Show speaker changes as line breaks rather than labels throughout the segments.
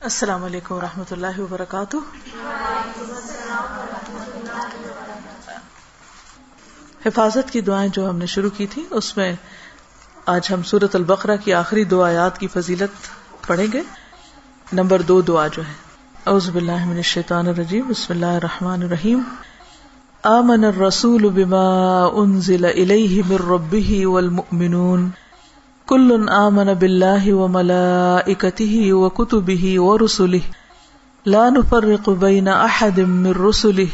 السلام علیکم ورحمۃ اللہ وبرکاتہ. حفاظت کی دعائیں جو ہم نے شروع کی تھی اس میں آج ہم سورۃ البقرہ کی آخری 2 آیات کی فضیلت پڑھیں گے. نمبر 2 دعا جو ہے اعوذ باللہ من الشیطان الرجیم بسم اللہ الرحمن الرحیم. آمن الرسول بما انزل الیہ من ربہ والمؤمنون کل آمن باللہ وملائکتہ وکتبہ ورسلہ لا نفرق بین احد من رسلہ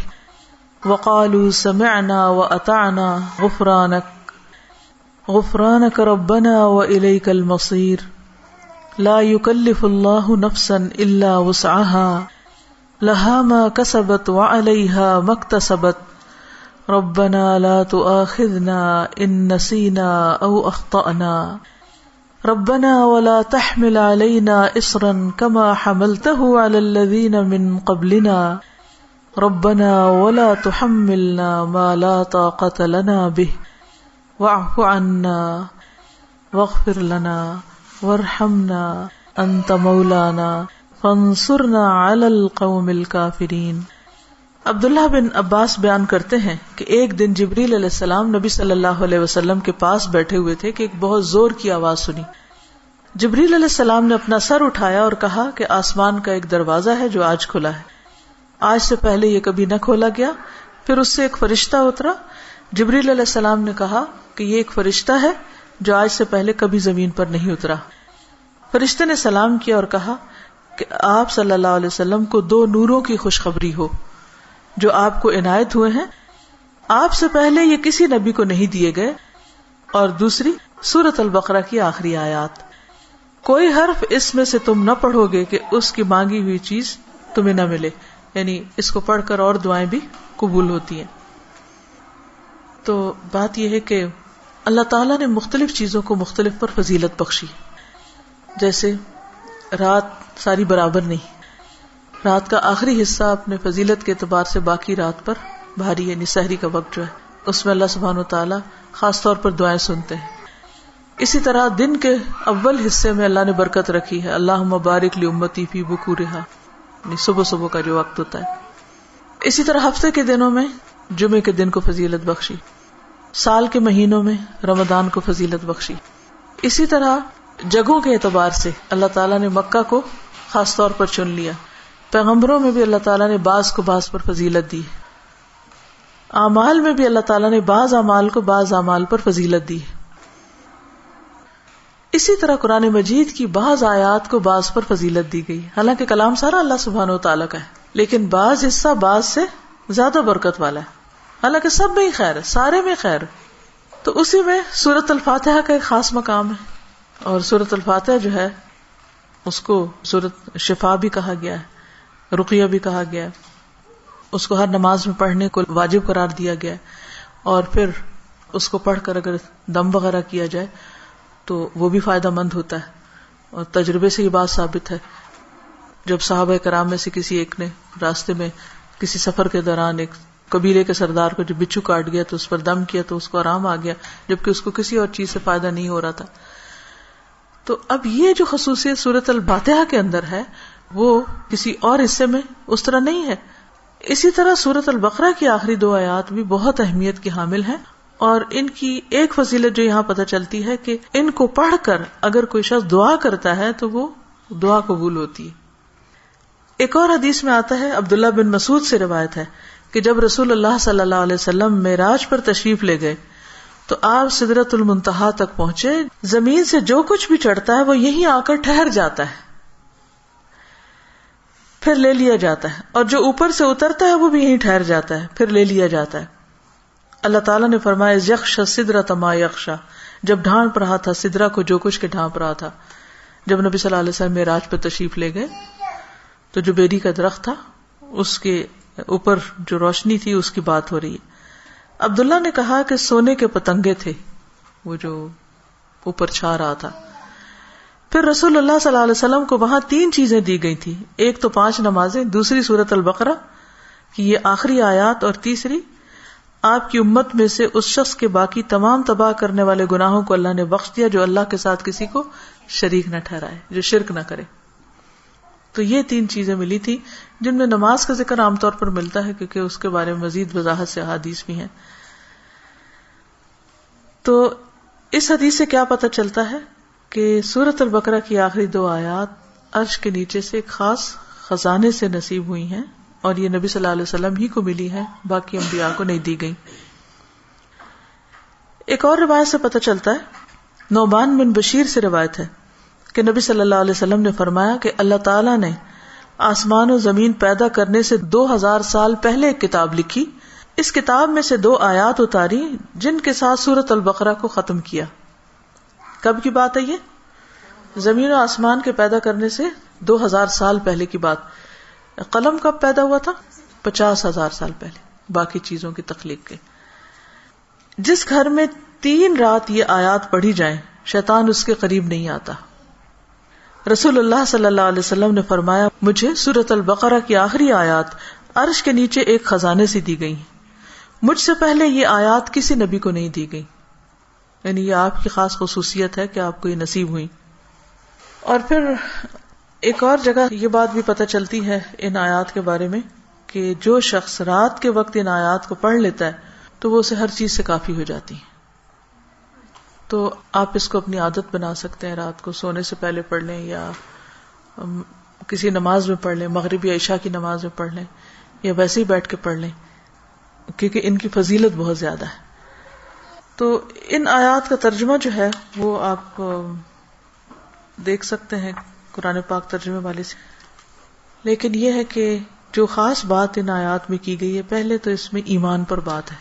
وقالوا سمعنا واطعنا غفرانک ربنا والیک المصیر. لا یکلف اللہ نفسا الا وسعها لها ما کسبت وعلیہا ما اکتسبت ربنا لا تؤاخذنا ان نسینا او اخطأنا ربنا ولا تحمل علينا إصرا كما حملته على الذين من قبلنا ربنا ولا تحملنا ما لا طاقة لنا به واعف عنا واغفر لنا وارحمنا أنت مولانا فانصرنا على القوم الكافرين. عبداللہ بن عباس بیان کرتے ہیں کہ ایک دن جبریل علیہ السلام نبی صلی اللہ علیہ وسلم کے پاس بیٹھے ہوئے تھے کہ ایک بہت زور کی آواز سنی. جبریل علیہ السلام نے اپنا سر اٹھایا اور کہا کہ آسمان کا ایک دروازہ ہے جو آج کھلا ہے. آج سے پہلے یہ کبھی نہ کھولا گیا. پھر اس سے ایک فرشتہ اترا. جبریل علیہ السلام نے کہا کہ یہ ایک فرشتہ ہے جو آج سے پہلے کبھی زمین پر نہیں اترا. فرشتے نے سلام کیا اور کہا کہ آپ صلی اللہ علیہ وسلم کو 2 نوروں کی خوشخبری ہو جو آپ کو عنایت ہوئے ہیں. آپ سے پہلے یہ کسی نبی کو نہیں دیے گئے. اور دوسری سورۃ البقرہ کی آخری آیات. کوئی حرف اس میں سے تم نہ پڑھو گے کہ اس کی مانگی ہوئی چیز تمہیں نہ ملے. یعنی اس کو پڑھ کر اور دعائیں بھی قبول ہوتی ہیں. تو بات یہ ہے کہ اللہ تعالیٰ نے مختلف چیزوں کو مختلف پر فضیلت بخشی. جیسے رات ساری برابر نہیں. رات کا آخری حصہ اپنے فضیلت کے اعتبار سے باقی رات پر بھاری، یعنی سحری کا وقت جو ہے اس میں اللہ سبحانہ وتعالیٰ خاص طور پر دعائیں سنتے ہیں. اسی طرح دن کے اول حصے میں اللہ نے برکت رکھی ہے. اللہم بارک لامتی فی بکورہا، یعنی صبح کا جو وقت ہوتا ہے. اسی طرح ہفتے کے دنوں میں جمعے کے دن کو فضیلت بخشی. سال کے مہینوں میں رمضان کو فضیلت بخشی. اسی طرح جگہوں کے اعتبار سے اللہ تعالیٰ نے مکہ کو خاص طور پر چن لیا. پیغمبروں میں بھی اللہ تعالیٰ نے بعض کو بعض پر فضیلت دی. اعمال میں بھی اللہ تعالیٰ نے بعض اعمال کو بعض اعمال پر فضیلت دی. اسی طرح قرآن مجید کی بعض آیات کو بعض پر فضیلت دی گئی. حالانکہ کلام سارا اللہ سبحانہ وتعالیٰ کا ہے، لیکن بعض حصہ بعض سے زیادہ برکت والا ہے. حالانکہ سب میں ہی خیر ہے، سارے میں خیر. تو اسی میں سورۃ الفاتحہ کا ایک خاص مقام ہے. اور سورۃ الفاتحہ جو ہے اس کو سورۃ شفا بھی کہا گیا ہے، رقیہ بھی کہا گیا ہے. اس کو ہر نماز میں پڑھنے کو واجب قرار دیا گیا ہے. اور پھر اس کو پڑھ کر اگر دم وغیرہ کیا جائے تو وہ بھی فائدہ مند ہوتا ہے. اور تجربے سے یہ بات ثابت ہے. جب صحابہ کرام میں سے کسی ایک نے راستے میں کسی سفر کے دوران ایک قبیلے کے سردار کو جو بچھو کاٹ گیا تو اس پر دم کیا تو اس کو آرام آ گیا، جبکہ اس کو کسی اور چیز سے فائدہ نہیں ہو رہا تھا. تو اب یہ جو خصوصیت سورۃ الفاتحہ کے اندر ہے وہ کسی اور حصے میں اس طرح نہیں ہے. اسی طرح سورۃ البقرہ کی آخری 2 آیات بھی بہت اہمیت کی حامل ہیں. اور ان کی ایک فضیلت جو یہاں پتہ چلتی ہے کہ ان کو پڑھ کر اگر کوئی شخص دعا کرتا ہے تو وہ دعا قبول ہوتی ہے. ایک اور حدیث میں آتا ہے، عبداللہ بن مسعود سے روایت ہے کہ جب رسول اللہ صلی اللہ علیہ وسلم معراج پر تشریف لے گئے تو آپ سدرۃ المنتہا تک پہنچے. زمین سے جو کچھ بھی چڑھتا ہے وہ یہیں آ کر ٹھہر جاتا ہے، پھر لے لیا جاتا ہے. اور جو اوپر سے اترتا ہے وہ بھی یہیں ٹھہر جاتا ہے، پھر لے لیا جاتا ہے. اللہ تعالیٰ نے فرمایا یخشی السدرۃ ما یخشی، جب ڈھانپ رہا تھا سدرہ کو جو کچھ کے ڈھانپ رہا تھا. جب نبی صلی اللہ علیہ وسلم معراج پہ تشریف لے گئے تو جو بیری کا درخت تھا اس کے اوپر جو روشنی تھی اس کی بات ہو رہی ہے. عبداللہ نے کہا کہ سونے کے پتنگے تھے وہ جو اوپر چھا رہا تھا. پھر رسول اللہ صلی اللہ علیہ وسلم کو وہاں 3 چیزیں دی گئی تھی. ایک تو 5 نمازیں، دوسری سورۃ البقرہ کی یہ آخری آیات، اور تیسری آپ کی امت میں سے اس شخص کے باقی تمام تباہ کرنے والے گناہوں کو اللہ نے بخش دیا جو اللہ کے ساتھ کسی کو شریک نہ ٹھہرائے، جو شرک نہ کرے. تو یہ 3 چیزیں ملی تھی جن میں نماز کا ذکر عام طور پر ملتا ہے کیونکہ اس کے بارے میں مزید وضاحت سے احادیث بھی ہیں. تو اس حدیث سے کیا پتہ چلتا ہے کہ سورۃ البقرہ کی آخری 2 آیات عرش کے نیچے سے ایک خاص خزانے سے نصیب ہوئی ہیں اور یہ نبی صلی اللہ علیہ وسلم ہی کو ملی ہیں، باقی انبیاء کو نہیں دی گئیں. ایک اور روایت سے پتہ چلتا ہے، نعمان بن بشیر سے روایت ہے کہ نبی صلی اللہ علیہ وسلم نے فرمایا کہ اللہ تعالیٰ نے آسمان و زمین پیدا کرنے سے 2000 سال پہلے ایک کتاب لکھی. اس کتاب میں سے 2 آیات اتاری جن کے ساتھ سورۃ البقرہ کو ختم کیا. کب کی بات ہے یہ؟ زمین و آسمان کے پیدا کرنے سے 2000 سال پہلے کی بات. قلم کب پیدا ہوا تھا؟ 50,000 سال پہلے، باقی چیزوں کی تخلیق کے. جس گھر میں 3 رات یہ آیات پڑھی جائیں شیطان اس کے قریب نہیں آتا. رسول اللہ صلی اللہ علیہ وسلم نے فرمایا، مجھے سورۃ البقرہ کی آخری آیات عرش کے نیچے ایک خزانے سے دی گئی. مجھ سے پہلے یہ آیات کسی نبی کو نہیں دی گئی، یعنی یہ آپ کی خاص خصوصیت ہے کہ آپ کو یہ نصیب ہوئی. اور پھر ایک اور جگہ یہ بات بھی پتہ چلتی ہے ان آیات کے بارے میں کہ جو شخص رات کے وقت ان آیات کو پڑھ لیتا ہے تو وہ اسے ہر چیز سے کافی ہو جاتی ہیں. تو آپ اس کو اپنی عادت بنا سکتے ہیں، رات کو سونے سے پہلے پڑھ لیں یا کسی نماز میں پڑھ لیں، مغرب یا عشاء کی نماز میں پڑھ لیں یا ویسے ہی بیٹھ کے پڑھ لیں، کیونکہ ان کی فضیلت بہت زیادہ ہے. تو ان آیات کا ترجمہ جو ہے وہ آپ دیکھ سکتے ہیں قرآن پاک ترجمے والے سے. لیکن یہ ہے کہ جو خاص بات ان آیات میں کی گئی ہے، پہلے تو اس میں ایمان پر بات ہے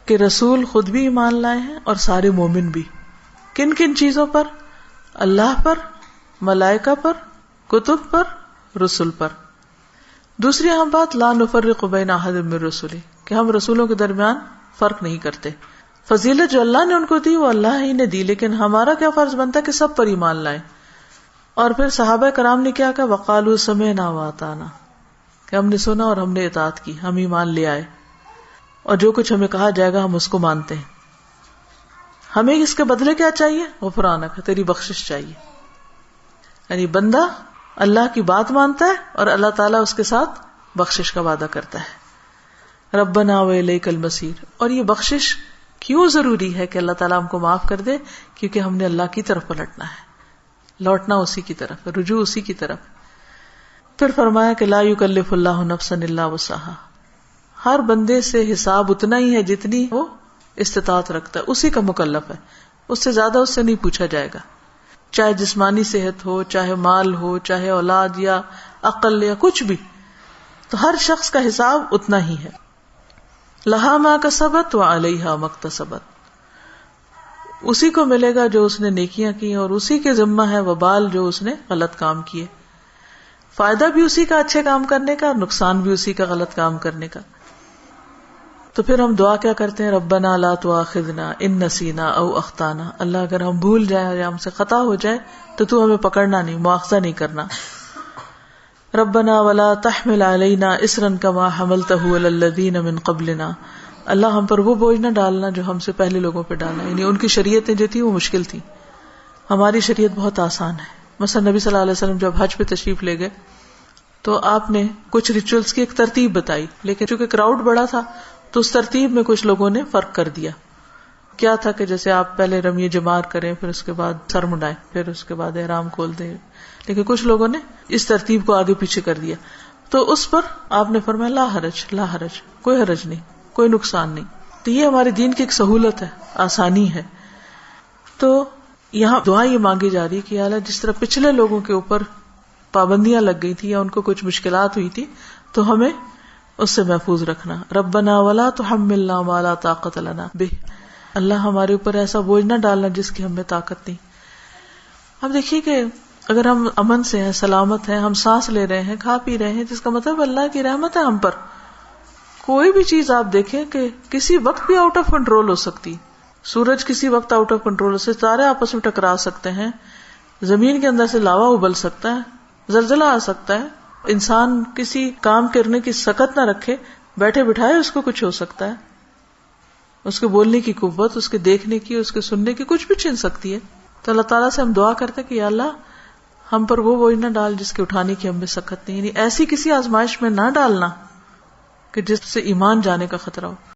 کہ رسول خود بھی ایمان لائے ہیں اور سارے مومن بھی. کن کن چیزوں پر؟ اللہ پر، ملائکہ پر، کتب پر، رسول پر. دوسری اہم بات، لا نفرق بین احد من رسلہ، کہ ہم رسولوں کے درمیان فرق نہیں کرتے. فضیلت جو اللہ نے ان کو دی وہ اللہ ہی نے دی، لیکن ہمارا کیا فرض بنتا ہے کہ سب پر ایمان لائیں. اور پھر صحابہ کرام نے کیا کہا، وقالوا سمعنا واطعنا، کہ ہم نے سنا اور ہم نے اطاعت کی، ہم ایمان لے آئے اور جو کچھ ہمیں کہا جائے گا ہم اس کو مانتے ہیں. ہمیں اس کے بدلے کیا چاہیے؟ غفرانک، تیری بخشش چاہیے. یعنی بندہ اللہ کی بات مانتا ہے اور اللہ تعالیٰ اس کے ساتھ بخشش کا وعدہ کرتا ہے. ربنا وإلیک المصیر. اور یہ بخشش کیوں ضروری ہے کہ اللہ تعالیٰ ہم کو معاف کر دے؟ کیونکہ ہم نے اللہ کی طرف پلٹنا ہے، لوٹنا اسی کی طرف، رجوع اسی کی طرف. پھر فرمایا کہ لا یکلف اللہ نفسا الا وسعها. ہر بندے سے حساب اتنا ہی ہے جتنی وہ استطاعت رکھتا ہے، اسی کا مکلف ہے، اس سے زیادہ اس سے نہیں پوچھا جائے گا. چاہے جسمانی صحت ہو، چاہے مال ہو، چاہے اولاد یا عقل یا کچھ بھی، تو ہر شخص کا حساب اتنا ہی ہے. لہا ما کسبت وعلیہا ما اکتسبت. اسی کو ملے گا جو اس نے نیکیاں کی اور اسی کے ذمہ ہے وبال جو اس نے غلط کام کیے. فائدہ بھی اسی کا اچھے کام کرنے کا اور نقصان بھی اسی کا غلط کام کرنے کا. تو پھر ہم دعا کیا کرتے ہیں، ربنا لا تؤاخذنا ان نسینا او اخطانا. اللہ اگر ہم بھول جائیں یا ہم سے خطا ہو جائے تو تو ہمیں پکڑنا نہیں، مؤاخذہ نہیں کرنا. ربنا ولا تحمل علینا اصرا کما حملتہ علی الذین من قبلنا. اللہ ہم پر وہ بوجھ نہ ڈالنا جو ہم سے پہلے لوگوں پہ ڈالا. یعنی ان کی شریعتیں جو تھی وہ مشکل تھی، ہماری شریعت بہت آسان ہے. مثلا نبی صلی اللہ علیہ وسلم جب حج پہ تشریف لے گئے تو آپ نے کچھ ریچولز کی ایک ترتیب بتائی، لیکن چونکہ کراؤڈ بڑا تھا تو اس ترتیب میں کچھ لوگوں نے فرق کر دیا. کیا تھا کہ جیسے آپ پہلے رمی جمار کریں، پھر اس کے بعد سر منڈائیں، پھر اس کے بعد احرام کھول دیں، لیکن کچھ لوگوں نے اس ترتیب کو آگے پیچھے کر دیا. تو اس پر آپ نے فرمایا لا حرج، لا حرج، کوئی حرج نہیں، کوئی نقصان نہیں. تو یہ ہمارے دین کی ایک سہولت ہے، آسانی ہے. تو یہاں دعا یہ مانگی جا رہی کہ اللہ جس طرح پچھلے لوگوں کے اوپر پابندیاں لگ گئی تھی یا ان کو کچھ مشکلات ہوئی تھی تو ہمیں اس سے محفوظ رکھنا. ربنا ولا تحملنا ما لا طاقت لنا بہ. اللہ ہمارے اوپر ایسا بوجھ نہ ڈالنا جس کی ہمیں طاقت نہیں. اب دیکھیے کہ اگر ہم امن سے ہیں، سلامت ہیں، ہم سانس لے رہے ہیں، کھا پی رہے ہیں، جس کا مطلب اللہ کی رحمت ہے ہم پر. کوئی بھی چیز آپ دیکھیں کہ کسی وقت بھی آؤٹ آف کنٹرول ہو سکتی. سورج کسی وقت آؤٹ آف کنٹرول ہو سکتا ہے، ستارے آپس میں ٹکرا سکتے ہیں، زمین کے اندر سے لاوا ابل سکتا ہے، زلزلہ آ سکتا ہے. انسان کسی کام کرنے کی سکت نہ رکھے، بیٹھے بٹھائے اس کو کچھ ہو سکتا ہے. اس کے بولنے کی قوت، اس کے دیکھنے کی، اس کے سننے کی کچھ بھی چھن سکتی ہے. تو اللہ تعالیٰ سے ہم دعا کرتے کہ یا اللہ ہم پر وہ بوجھ نہ ڈال جس کے اٹھانے کی ہم میں سخت نہیں. یعنی ایسی کسی آزمائش میں نہ ڈالنا کہ جس سے ایمان جانے کا خطرہ ہو.